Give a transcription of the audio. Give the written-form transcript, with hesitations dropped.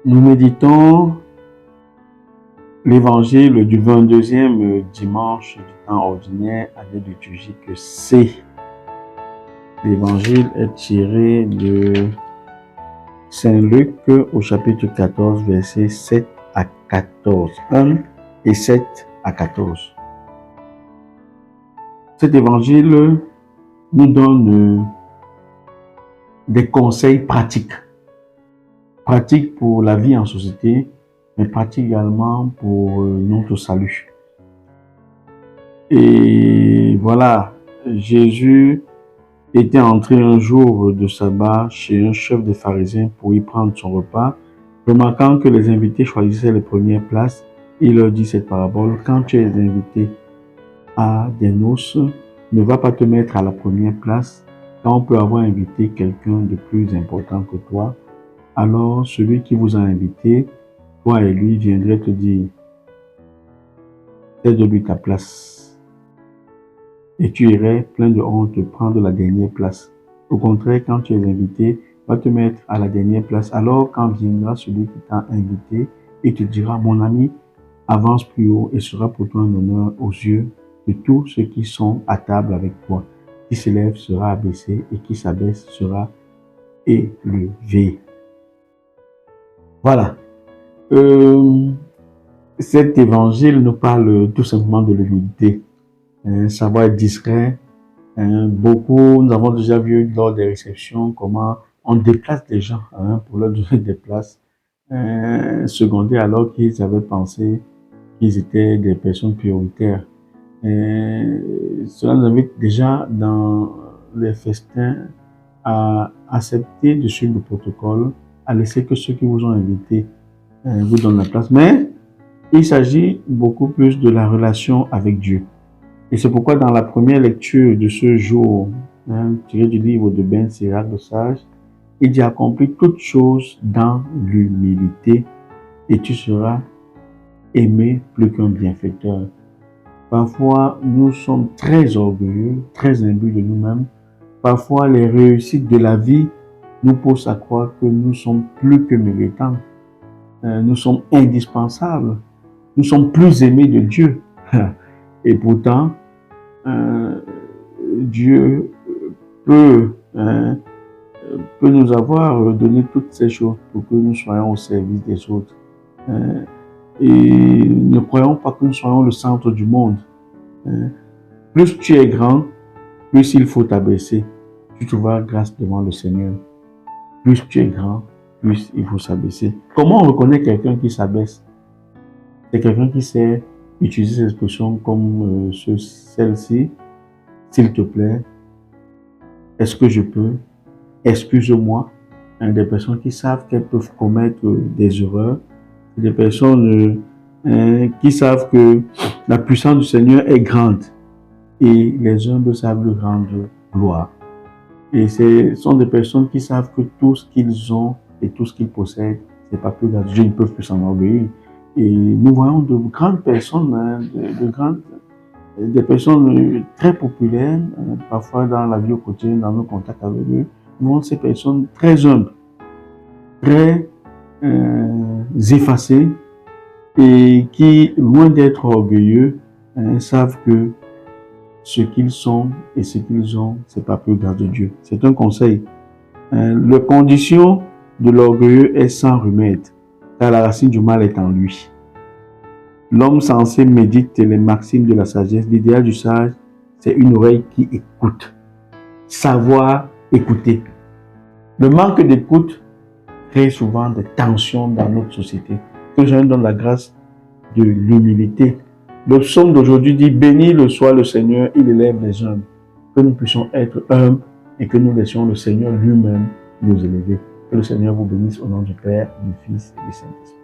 Nous méditons l'évangile du 22e dimanche du temps ordinaire, année liturgique C. L'évangile est tiré de Saint Luc au chapitre 14, versets 7 à 14. 1 et 7 à 14. Cet évangile nous donne des conseils pratiques. Pratiques pour la vie en société, mais pratiques également pour notre salut. Et voilà, Jésus était entré un jour de sabbat chez un chef des pharisiens pour y prendre son repas. Remarquant que les invités choisissaient les premières places, il leur dit cette parabole: quand tu es invité à des noces, ne va pas te mettre à la première place, car on peut avoir invité quelqu'un de plus important que toi. Alors celui qui vous a invité, toi et lui, viendrait te dire: cède-lui ta place. Et tu irais plein de honte prendre la dernière place. Au contraire, quand tu es invité, va te mettre à la dernière place. Alors quand viendra celui qui t'a invité, il te dira: mon ami, avance plus haut, et sera pour toi un honneur aux yeux de tous ceux qui sont à table avec toi. Qui s'élève sera abaissé, et qui s'abaisse sera élevé. Voilà. Cet évangile nous parle tout simplement de l'humilité. Savoir être discret. Nous avons déjà vu lors des réceptions comment on déplace des gens pour leur donner des places secondaires alors qu'ils avaient pensé qu'ils étaient des personnes prioritaires. Cela nous invite déjà dans les festins à accepter de suivre le protocole, à laisser que ceux qui vous ont invité vous donnent la place. Mais il s'agit beaucoup plus de la relation avec Dieu. Et c'est pourquoi dans la première lecture de ce jour, tiré du livre de Ben Sirach le Sage, il dit: accomplis toutes choses dans l'humilité et tu seras aimé plus qu'un bienfaiteur. Parfois, nous sommes très orgueilleux, très imbus de nous-mêmes. Parfois, les réussites de la vie nous poussent à croire que nous sommes plus que méritants. Nous sommes indispensables. Nous sommes plus aimés de Dieu. Et pourtant, Dieu peut nous avoir donné toutes ces choses pour que nous soyons au service des autres. Et ne croyons pas que nous soyons le centre du monde. Plus tu es grand, plus il faut t'abaisser. Tu trouveras grâce devant le Seigneur. Plus tu es grand, plus il faut s'abaisser. Comment on reconnaît quelqu'un qui s'abaisse? C'est quelqu'un qui sait utiliser ces expressions comme celle-ci: s'il te plaît, est-ce que je peux, excuse-moi. Des personnes qui savent qu'elles peuvent commettre des erreurs, des personnes qui savent que la puissance du Seigneur est grande et les humbles savent lui rendre gloire. Et ce sont des personnes qui savent que tout ce qu'ils ont et tout ce qu'ils possèdent, c'est pas plus grave. Dieu ne peut plus s'enorgueillir. Et nous voyons de grandes personnes, des personnes très populaires, parfois dans la vie au quotidien, dans nos contacts avec eux. Nous voyons ces personnes très humbles, très effacées, et qui, loin d'être orgueilleux, savent que ce qu'ils sont et ce qu'ils ont, c'est pas plus grave de Dieu. C'est un conseil. La condition de l'orgueilleux est sans remède, car la racine du mal est en lui. L'homme sensé médite les maximes de la sagesse. L'idéal du sage, c'est une oreille qui écoute. Savoir écouter. Le manque d'écoute crée souvent des tensions dans notre société. Que je donne la grâce de l'humilité. Le psaume d'aujourd'hui dit: béni le soit le Seigneur, il élève les humbles. Que nous puissions être humbles et que nous laissions le Seigneur lui-même nous élever. Que le Seigneur vous bénisse au nom du Père, du Fils et du Saint-Esprit.